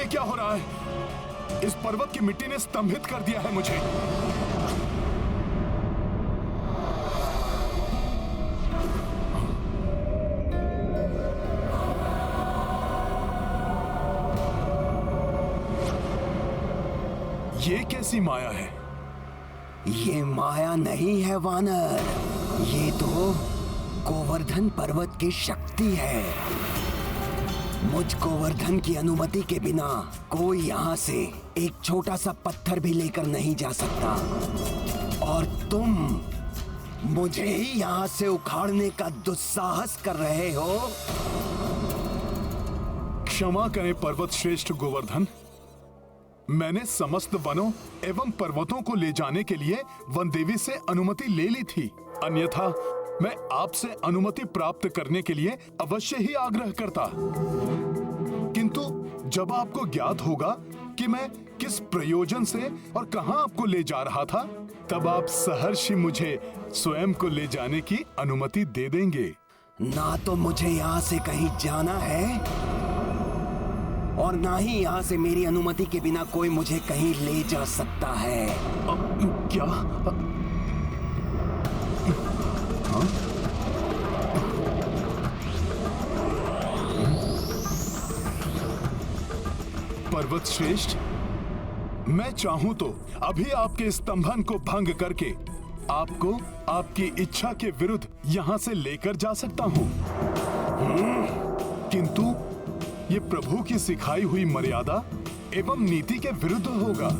ये क्या हो रहा है? इस पर्वत की मिट्टी ने स्तंभित कर दिया है मुझे। ये कैसी माया है? ये माया नहीं है वानर, ये तो गोवर्धन पर्वत की शक्ति है। मुझ गोवर्धन की अनुमति के बिना कोई यहाँ से एक छोटा सा पत्थर भी लेकर नहीं जा सकता, और तुम मुझे ही यहाँ से उखाड़ने का दुस्साहस कर रहे हो। क्षमा करें पर्वत श्रेष्ठ गोवर्धन, मैंने समस्त वनों एवं पर्वतों को ले जाने के लिए वन देवी से अनुमति ले ली थी, अन्यथा मैं आपसे अनुमति प्राप्त करने के लिए अवश्य ही आग्रह करता। किंतु जब आपको ज्ञात होगा कि मैं किस प्रयोजन से और कहां आपको ले जा रहा था, तब आप सहर्ष मुझे स्वयं को ले जाने की अनुमति दे देंगे। ना तो मुझे यहाँ से कहीं जाना है और ना ही यहाँ से मेरी अनुमति के बिना कोई मुझे कहीं ले जा सकता है। क्या? पर्वत श्रेष्ठ, मैं चाहूं तो अभी आपके स्तंभन को भंग करके आपको आपकी इच्छा के विरुद्ध यहां से लेकर जा सकता हूं, किंतु ये प्रभु की सिखाई हुई मर्यादा एवं नीति के विरुद्ध होगा।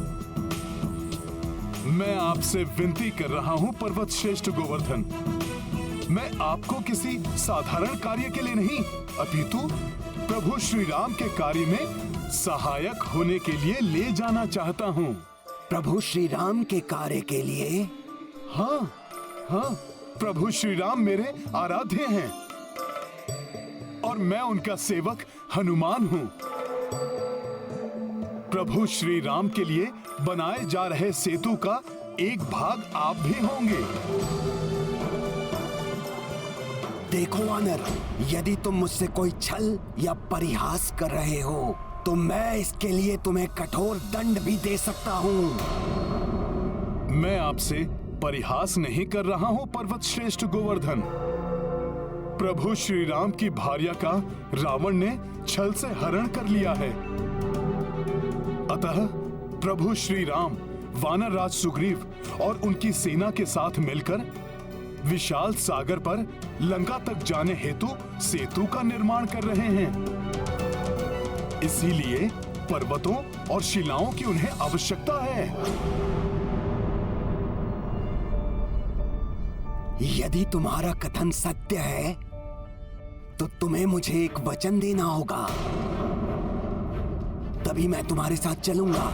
मैं आपसे विनती कर रहा हूं पर्वत श्रेष्ठ गोवर्धन, मैं आपको किसी साधारण कार्य के लिए नहीं, अपितु प्रभु श्री राम के कार्य में सहायक होने के लिए ले जाना चाहता हूं। प्रभु श्री राम के कार्य के लिए? हाँ हाँ, प्रभु श्री राम मेरे आराध्य हैं और मैं उनका सेवक हनुमान हूं। प्रभु श्री राम के लिए बनाए जा रहे सेतु का एक भाग आप भी होंगे। देखो वानर, यदि तुम मुझसे कोई छल या परिहास कर रहे हो तो मैं इसके लिए तुम्हें कठोर दंड भी दे सकता हूं। मैं आपसे परिहास नहीं कर रहा हूं पर्वत श्रेष्ठ गोवर्धन। प्रभु श्री राम की भार्या का रावण ने छल से हरण कर लिया है, अतः प्रभु श्री राम वानर राज सुग्रीव और उनकी सेना के साथ मिलकर विशाल सागर पर लंका तक जाने हेतु सेतु का निर्माण कर रहे हैं। इसीलिए पर्वतों और शिलाओं की उन्हें आवश्यकता है। यदि तुम्हारा कथन सत्य है तो तुम्हें मुझे एक वचन देना होगा, तभी मैं तुम्हारे साथ चलूंगा।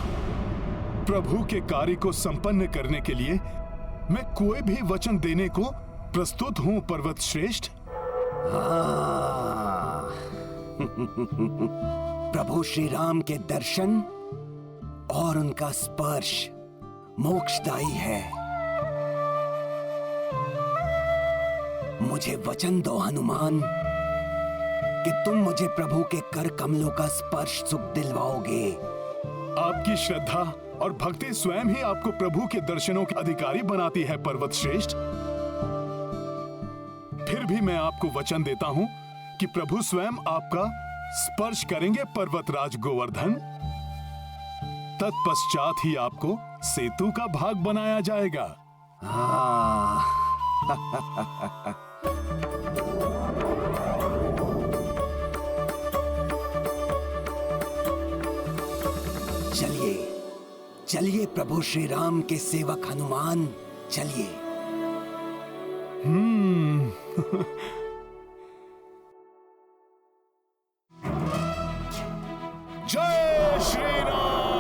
प्रभु के कार्य को संपन्न करने के लिए मैं कोई भी वचन देने को प्रस्तुत हूं पर्वत श्रेष्ठ। प्रभु श्री राम के दर्शन और उनका स्पर्श मोक्षदायी है। मुझे वचन दो हनुमान कि तुम मुझे प्रभु के कर कमलों का स्पर्श सुख दिलवाओगे। आपकी श्रद्धा और भक्ति स्वयं ही आपको प्रभु के दर्शनों के अधिकारी बनाती है पर्वत श्रेष्ठ। फिर भी मैं आपको वचन देता हूं कि प्रभु स्वयं आपका स्पर्श करेंगे पर्वतराज गोवर्धन। तत्पश्चात ही आपको सेतु का भाग बनाया जाएगा। चलिए चलिए प्रभु श्री राम के सेवक हनुमान, चलिए। जय श्री राम।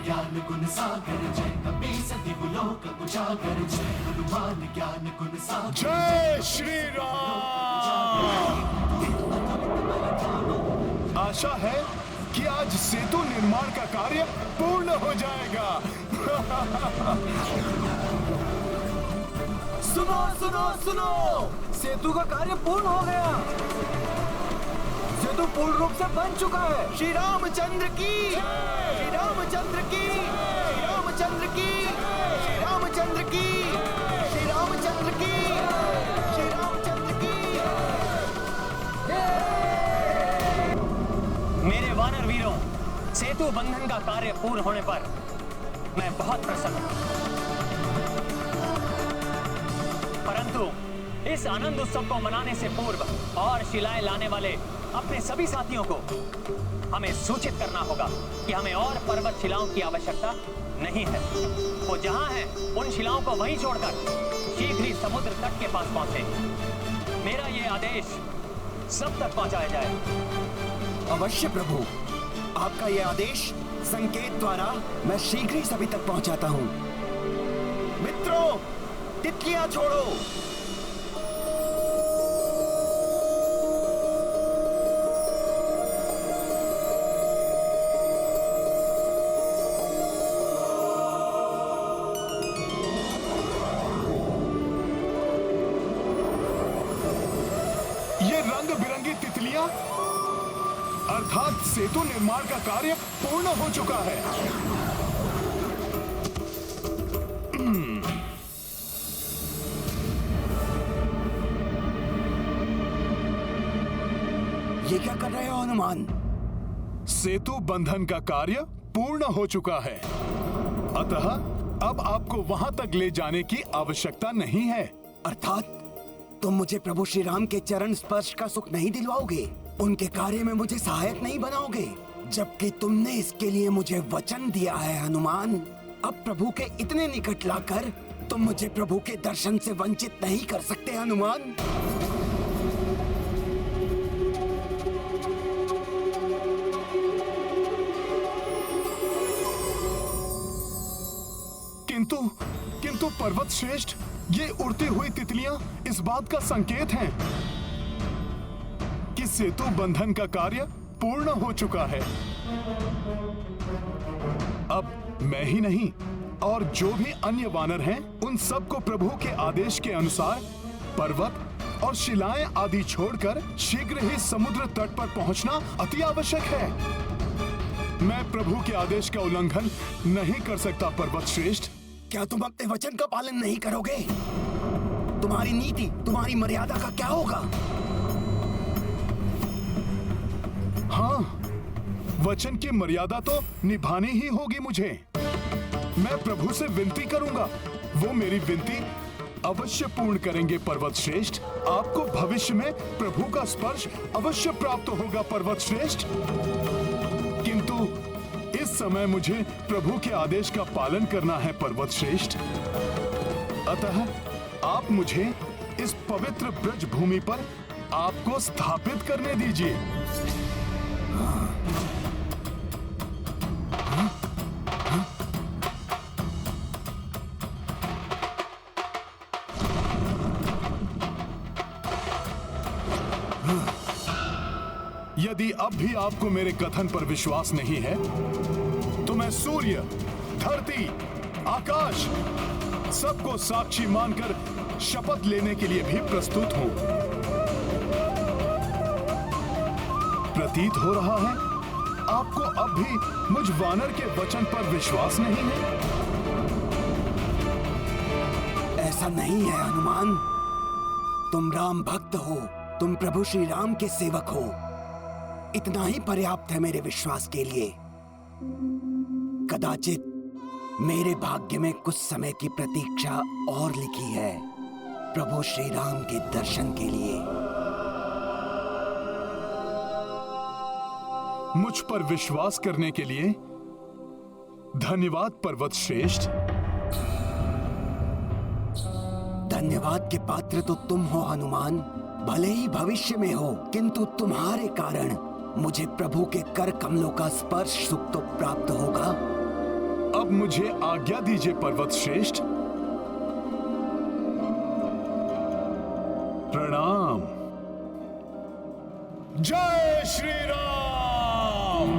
ज्ञान गुण सागर जय कपी सती लोक उजागर, जय हनुमान ज्ञान गुण सागर। जय श्री राम। आशा है कि आज सेतु निर्माण का कार्य पूर्ण हो जाएगा। सुनो सुनो सुनो, सेतु का कार्य पूर्ण हो गया। सेतु पूर्ण रूप से बन चुका है। श्री रामचंद्र की, श्री रामचंद्र की, श्री रामचंद्र की, श्री रामचंद्र की, श्री रामचंद्र की, श्री रामचंद्र की। मेरे वानर वीरों, सेतु बंधन का कार्य पूर्ण होने पर मैं बहुत प्रसन्न हूं। परंतु इस आनंद उत्सव को मनाने से पूर्व और शिलाएं लाने वाले अपने सभी साथियों को हमें सूचित करना होगा कि हमें और पर्वत शिलाओं की आवश्यकता नहीं है। वो जहां हैं, उन शिलाओं को वहीं छोड़कर शीघ्र ही समुद्र तट के पास पहुंचे। मेरा ये आदेश सब तक पहुंचाया जाए। अवश्य प्रभु, आपका यह आदेश संकेत द्वारा मैं शीघ्र ही सभी तक पहुंचाता हूं। मित्रों, तितलियां छोड़ो। ये रंग बिरंगी तितलियां, अर्थात सेतु निर्माण का कार्य पूर्ण हो चुका है। ये क्या कर रहे हो हनुमान? सेतु बंधन का कार्य पूर्ण हो चुका है, अतः अब आपको वहां तक ले जाने की आवश्यकता नहीं है। अर्थात तुम मुझे प्रभु श्री राम के चरण स्पर्श का सुख नहीं दिलवाओगे, उनके कार्य में मुझे सहायक नहीं बनाओगे, जबकि तुमने इसके लिए मुझे वचन दिया है हनुमान। अब प्रभु के इतने निकट लाकर तुम मुझे प्रभु के दर्शन से वंचित नहीं कर सकते हनुमान। किंतु पर्वत श्रेष्ठ, ये उड़ती हुई तितलियां इस बात का संकेत हैं कि सेतु बंधन का कार्य पूर्ण हो चुका है। अब मैं ही नहीं और जो भी अन्य वानर हैं, उन सबको प्रभु के आदेश के अनुसार पर्वत और शिलाएं आदि छोड़कर शीघ्र ही समुद्र तट पर पहुंचना अति आवश्यक है। मैं प्रभु के आदेश का उल्लंघन नहीं कर सकता पर्वत श्रेष्ठ। क्या तुम अपने वचन का पालन नहीं करोगे? तुम्हारी नीति, तुम्हारी मर्यादा का क्या होगा? हाँ, वचन की मर्यादा तो निभानी ही होगी मुझे। मैं प्रभु से विनती करूंगा, वो मेरी विनती अवश्य पूर्ण करेंगे पर्वत श्रेष्ठ। आपको भविष्य में प्रभु का स्पर्श अवश्य प्राप्त होगा पर्वत श्रेष्ठ। किंतु इस समय मुझे प्रभु के आदेश का पालन करना है पर्वत श्रेष्ठ। अतः आप मुझे इस पवित्र ब्रज भूमि पर आपको स्थापित करने दीजिए। यदि अब भी आपको मेरे कथन पर विश्वास नहीं है, तो मैं सूर्य, धरती, आकाश सबको साक्षी मानकर शपथ लेने के लिए भी प्रस्तुत हूं। प्रतीत हो रहा है आपको अब भी मुझ वानर के वचन पर विश्वास नहीं है। ऐसा नहीं है हनुमान, तुम राम भक्त हो, तुम प्रभु श्री राम के सेवक हो, इतना ही पर्याप्त है मेरे विश्वास के लिए। कदाचित मेरे भाग्य में कुछ समय की प्रतीक्षा और लिखी है प्रभु श्री राम के दर्शन के लिए। मुझ पर विश्वास करने के लिए धन्यवाद पर्वत श्रेष्ठ। धन्यवाद के पात्र तो तुम हो हनुमान, भले ही भविष्य में हो, किंतु तुम्हारे कारण मुझे प्रभु के कर कमलों का स्पर्श सुख तो प्राप्त होगा। अब मुझे आज्ञा दीजिए पर्वत श्रेष्ठ। प्रणाम। जय श्री राम।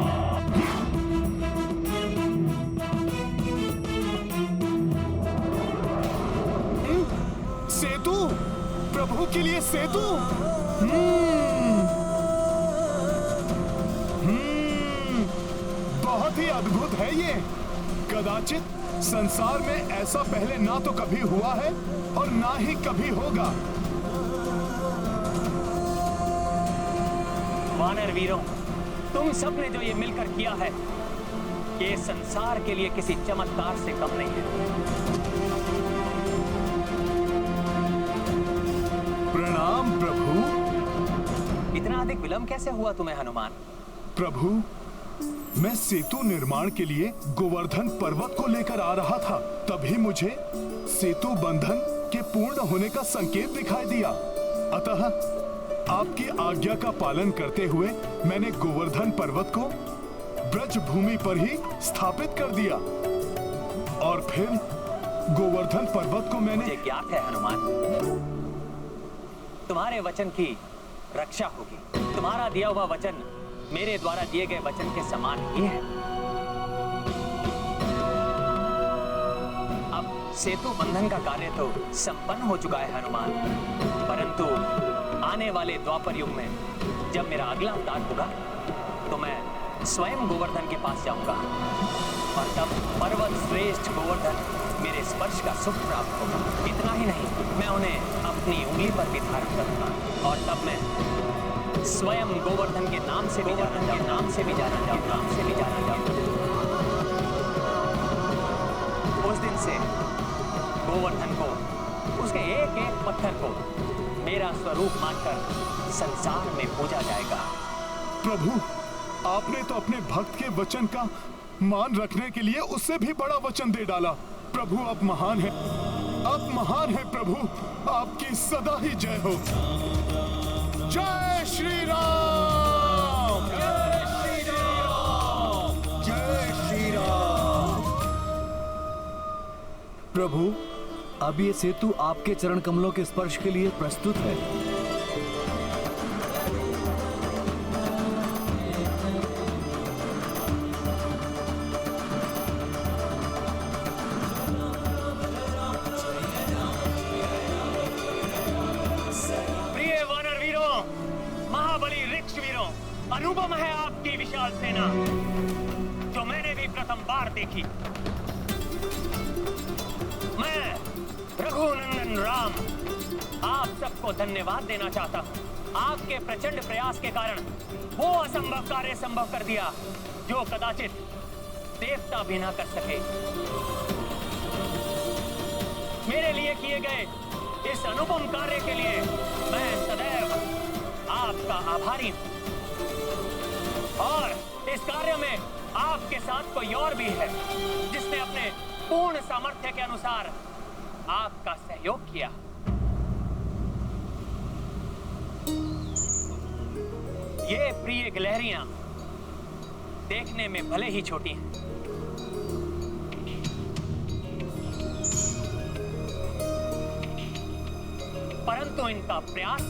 सेतु, प्रभु के लिए सेतु। बहुत ही अद्भुत है ये। कदाचित संसार में ऐसा पहले ना तो कभी हुआ है और ना ही कभी होगा। वानर वीरों, तुम सब ने जो ये मिलकर किया है, ये संसार के लिए किसी चमत्कार से कम नहीं है। प्रणाम प्रभु। इतना अधिक विलंब कैसे हुआ तुम्हें हनुमान? प्रभु, मैं सेतु निर्माण के लिए गोवर्धन पर्वत को लेकर आ रहा था। तभी मुझे सेतु बंधन के पूर्ण होने का संकेत दिखाई दिया। अतः आपकी आज्ञा का पालन करते हुए मैंने गोवर्धन पर्वत को ब्रज भूमि पर ही स्थापित कर दिया और फिर गोवर्धन पर्वत को मैंने। मुझे ज्ञात है हनुमान, तुम्हारे वचन की रक्षा होगी। तुम्हारा दिया हुआ वचन मेरे द्वारा दिए गए वचन के समान ही है। अब सेतु बंधन का कार्य तो संपन्न हो चुका है हनुमान, परंतु आने वाले द्वापर युग में जब मेरा अगला अवतार होगा तो मैं स्वयं गोवर्धन के पास जाऊंगा और तब पर्वत श्रेष्ठ गोवर्धन मेरे स्पर्श का सुख प्राप्त होगा। इतना ही नहीं, मैं उन्हें अपनी उंगली पर भी धारण करूंगा और तब मैं स्वयं गोवर्धन के नाम से भी जाना जाऊंगा। उस दिन से गोवर्धन को, उसके एक एक पत्थर को मेरा स्वरूप मानकर संसार में पूजा जाएगा। प्रभु, आपने तो अपने भक्त के वचन का मान रखने के लिए उससे भी बड़ा वचन दे डाला। प्रभु, आप महान हैं, आप महान हैं प्रभु। आपकी सदा ही जय हो। जय श्री राम, जय श्री राम, जय श्री राम। प्रभु, अब ये सेतु आपके चरण कमलों के स्पर्श के लिए प्रस्तुत है। प्रिय वानर वीरों, महाबली वृक्ष वीरों, अनुपम है आपकी विशाल सेना जो मैंने भी प्रथम बार देखी। मैं रघुनंदन राम आप सबको धन्यवाद देना चाहता हूँ। आपके प्रचंड प्रयास के कारण वो असंभव कार्य संभव कर दिया जो कदाचित देवता भी ना कर सके। मेरे लिए किए गए इस अनुपम कार्य के लिए मैं सदैव आपका आभारी हूँ। और इस कार्य में आपके साथ कोई और भी है जिसने अपने पूर्ण सामर्थ्य के अनुसार आपका सहयोग किया। ये प्रिय गिलहरियां देखने में भले ही छोटी हैं, परंतु इनका प्रयास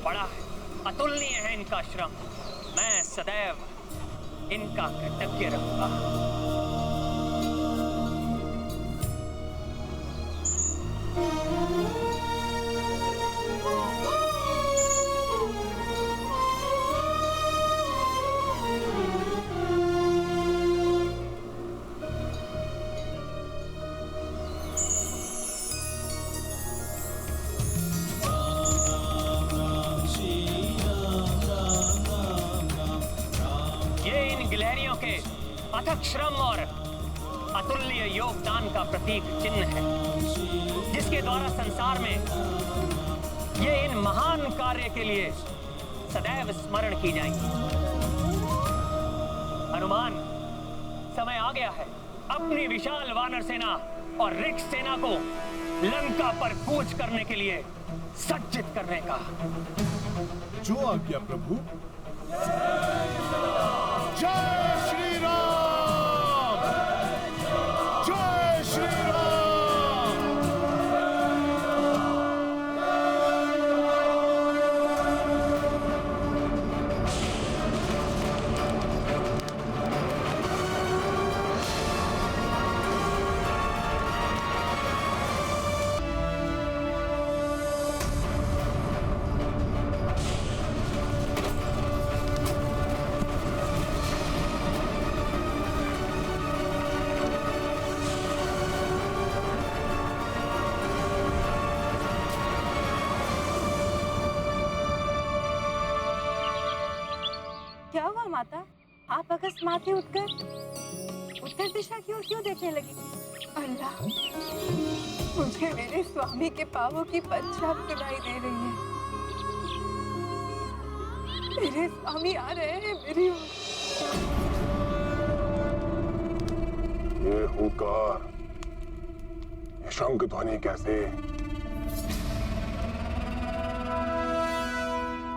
बड़ा है, अतुलनीय है इनका श्रम। मैं सदैव इनका कृतज्ञ रहूंगा। अथक श्रम और अतुल्य योगदान का प्रतीक चिन्ह है जिसके द्वारा संसार में ये इन महान कार्य के लिए सदैव स्मरण की जाएंगी। हनुमान, समय आ गया है अपनी विशाल वानर सेना और ऋक्ष सेना को लंका पर कूच करने के लिए सज्जित करने का। जो आज्ञा प्रभु। जय श्री राम, जय श्री राम। हुआ माता? आप अकस्मात ही उठकर उत्तर दिशा की ओर क्यों देखने लगी? अल्लाह, मुझे मेरे स्वामी के पांवों की पंचाब सुनाई दे रही है। मेरे स्वामी आ रहे हैं मेरी ओर। ये हुंकार, ये शंख ध्वनि कैसे?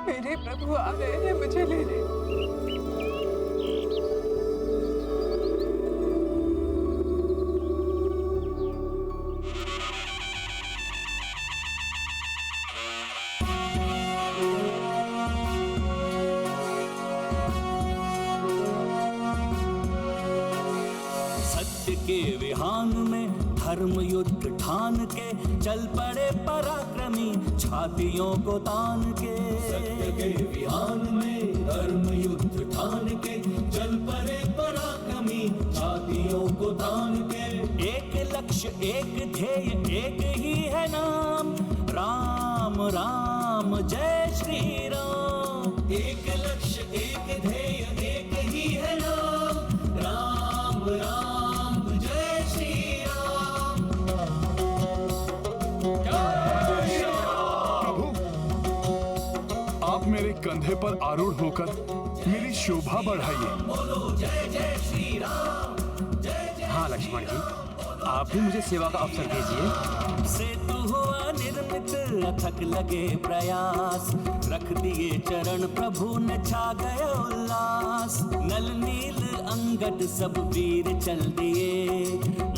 मेरे प्रभु आ रहे हैं मुझे लेने। सत्य के विहान में धर्म युद्ध ठान के चल पड़े पराक्रमी छातियों को तान के। सत्य के विहान में धर्म युद्ध ठान के चल पड़े पराक्रमी छातियों को तान के। एक लक्ष्य एक ध्येय एक ही है नाम, राम राम जय श्री राम। एक लक्ष्य एक ध्येय एक ही है नाम, राम राम जय श्री राम। प्रभु, आप मेरे कंधे पर आरूढ़ होकर मेरी शोभा बढ़ाइए। बोलो जय जय श्री राम, जय जय। हाँ लक्ष्मण जी, आप भी मुझे सेवा का अवसर दीजिए। सेतु हुआ निर्मित अथक लगे प्रयास, रख दिए चरण प्रभु ने छा गया उल्लास। नल नील अंगद सब वीर चल दिए,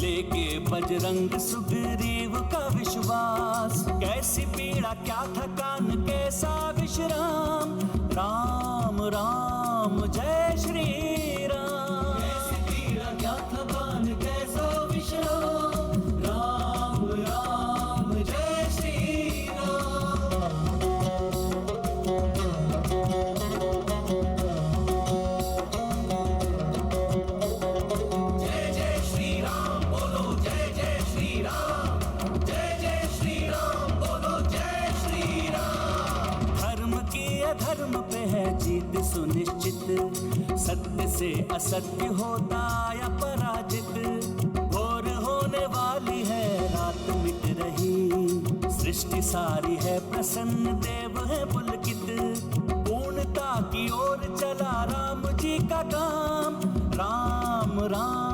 लेके बजरंग सुग्रीव का विश्वास। कैसी पीड़ा क्या थकान कैसा विश्राम, राम राम जय श्री राम। कैसी पीड़ा क्या थकान कैसा विश्राम, राम राम जय श्री राम। जय जय श्री राम बोलो, जय जय श्री राम, जय जय श्री राम बोलो, जय श्री राम। धर्म की अधर्म पे है जीत सुनिश्चित, सत्य से असत्य होता या पराजित। भोर होने वाली है रात मिट रही, सृष्टि सारी है प्रसन्न देव है पुलकित। पूर्णता की ओर चला राम जी का काम, राम राम